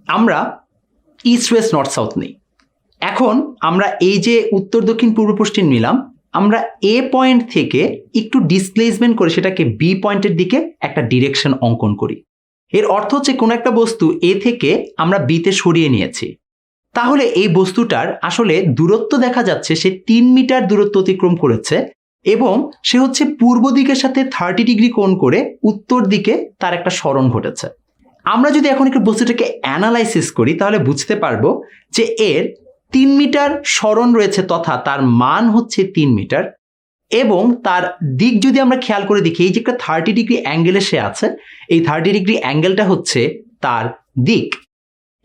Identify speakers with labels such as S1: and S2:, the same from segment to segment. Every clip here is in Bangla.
S1: আমরা ইস্ট ওয়েস্ট নর্থ সাউথ নেই। এখন আমরা এই যে উত্তর দক্ষিণ পূর্ব পশ্চিম নিলাম, আমরা এ পয়েন্ট থেকে একটু ডিসপ্লেসমেন্ট করে সেটাকে বি পয়েন্টের দিকে একটা ডিরেকশন অঙ্কন করি। এর অর্থ হচ্ছে কোনো একটা বস্তু এ থেকে আমরা বিতে সরিয়ে নিয়েছি। তাহলে এই বস্তুটার আসলে দূরত্ব দেখা যাচ্ছে সে 3 মিটার দূরত্ব অতিক্রম করেছে এবং সে হচ্ছে পূর্ব দিকের সাথে 30 ডিগ্রি কোণ করে উত্তর দিকে তার একটা সরণ ঘটেছে। আমরা যদি এখন একটু বস্তুটাকে অ্যানালাইসিস করি তাহলে বুঝতে পারবো যে এর 3 মিটার সরণ রয়েছে, তথা তার মান হচ্ছে 3 মিটার, এবং তার দিক যদি আমরা খেয়াল করে দেখি, এই যে একটা 30 ডিগ্রি অ্যাঙ্গেলে সে আছে, এই 30 ডিগ্রি অ্যাঙ্গেলটা হচ্ছে তার দিক।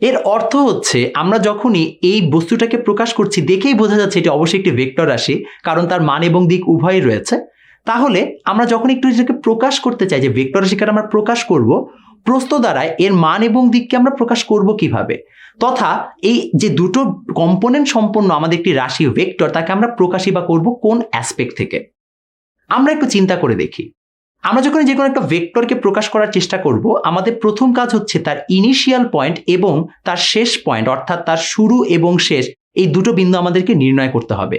S1: এর অর্থ হচ্ছে আমরা যখনই এই বস্তুটাকে প্রকাশ করছি দেখেই বোঝা যাচ্ছে এটি অবশ্যই একটি ভেক্টর রাশি, কারণ তার মান এবং দিক উভয়ই রয়েছে। তাহলে আমরা যখন একটু এটাকে প্রকাশ করতে চাই যে ভেক্টর রাশিকে আমরা প্রকাশ করব, প্রশ্ন দ্বারায় এর মান এবং দিককে আমরা প্রকাশ করব কিভাবে, তথা এই যে দুটো কম্পোনেন্ট সম্পন্ন আমাদের একটি রাশি ভেক্টর, তাকে আমরা প্রকাশই বা করব কোন অ্যাসপেক্ট থেকে। আমরা একটু চিন্তা করে দেখি, আমরা যখন যে কোনো একটা ভেক্টরকে প্রকাশ করার চেষ্টা করব, আমাদের প্রথম কাজ হচ্ছে তার ইনিশিয়াল পয়েন্ট এবং তার শেষ পয়েন্ট, অর্থাৎ তার শুরু এবং শেষ, এই দুটো বিন্দু আমাদেরকে নির্ণয় করতে হবে।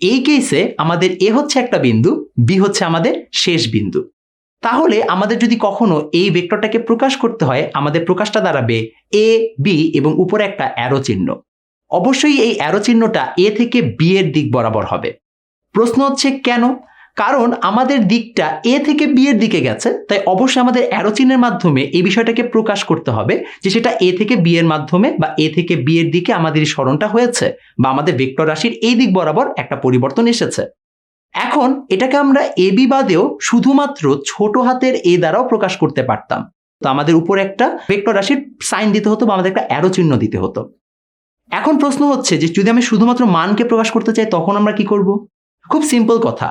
S1: এই কেসে আমাদের এ হচ্ছে একটা বিন্দু, বি হচ্ছে আমাদের শেষ বিন্দু। তাহলে আমাদের যদি কখনো এই ভেক্টরটাকে প্রকাশ করতে হয়, আমাদের প্রকাশটা দাঁড়াবে এ বি এবং উপরে একটা অ্যারো চিহ্ন। অবশ্যই এই অ্যারো চিহ্নটা এ থেকে বি এর দিক বরাবর হবে। প্রশ্ন হচ্ছে কেন? কারণ আমাদের দিকটা এ থেকে বি এর দিকে গেছে, তাই অবশ্যই আমাদের অ্যারো চিহ্নের মাধ্যমে এই বিষয়টাকে প্রকাশ করতে হবে যে সেটা এ থেকে বি এর মাধ্যমে বা এ থেকে বি এর দিকে আমাদের সরণটা হয়েছে, বা আমাদের ভেক্টর রাশির এই দিক বরাবর একটা পরিবর্তন এসেছে। এখন এটাকে আমরা এ বি বাদেও শুধুমাত্র ছোট হাতের এ দ্বারাও প্রকাশ করতে পারতাম। তো আমাদের উপরে একটা ভেক্টর রাশির সাইন দিতে হতো বা আমাদের একটা অ্যারো চিহ্ন দিতে হতো। এখন প্রশ্ন হচ্ছে যে যদি আমি শুধুমাত্র মানকে প্রকাশ করতে চাই তখন আমরা কি করব? খুব সিম্পল কথা,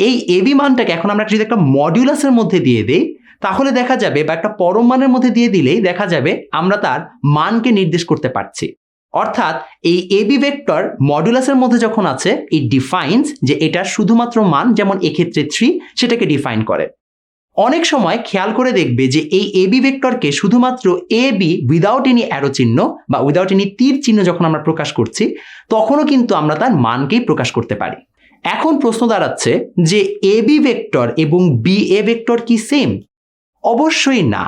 S1: এই এবি মানটাকে এখন আমরা যদি একটা মডিউলাসের মধ্যে দিয়ে দেই তাহলে দেখা যাবে, বা একটা পরম মানের মধ্যে দিয়ে দিলেই দেখা যাবে আমরা তার মানকে নির্দেশ করতে পারছি। অর্থাৎ এই এবি ভেক্টর মডুলাসের মধ্যে যখন আছে, ইট ডিফাইন্স যে এটা শুধুমাত্র মান, যেমন এক্ষেত্রে 3, সেটাকে ডিফাইন করে। অনেক সময় খেয়াল করে দেখবে যে এই এবি ভেক্টরকে শুধুমাত্র A B without any arrow চিহ্ন বা উইদাউট এনি তীর চিহ্ন যখন আমরা প্রকাশ করছি, তখনও কিন্তু আমরা তার মানকেই প্রকাশ করতে পারি। এখন প্রশ্ন দাঁড়াচ্ছে যে এ বি ভেক্টর এবং বি এ ভেক্টর কি সেম? অবশ্যই না।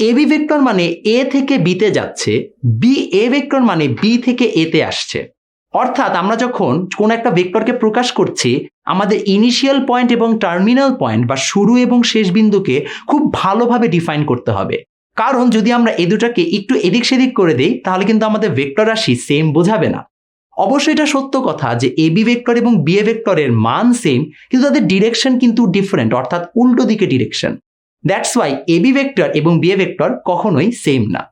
S1: এ বি ভেক্টর মানে এ থেকে বিতে যাচ্ছে, বি এ ভেক্টর মানে বি থেকে এতে আসছে। অর্থাৎ আমরা যখন কোন একটা ভেক্টরকে প্রকাশ করছি, আমাদের ইনিশিয়াল পয়েন্ট এবং টার্মিনাল পয়েন্ট বা শুরু এবং শেষ বিন্দুকে খুব ভালোভাবে ডিফাইন করতে হবে। কারণ যদি আমরা এই দুটাকে একটু এদিক সেদিক করে দেই তাহলে কিন্তু আমাদের ভেক্টর রাশি সেম বোঝাবে না। অবশ্যই এটা সত্য কথা যে এ বি ভেক্টর এবং বি এ ভেক্টরের মান সেম, কিন্তু তাদের ডিরেকশন কিন্তু ডিফারেন্ট, অর্থাৎ উল্টো দিকে direction. That's why A B vector এবং বি এ ভেক্টর কখনোই সেম না।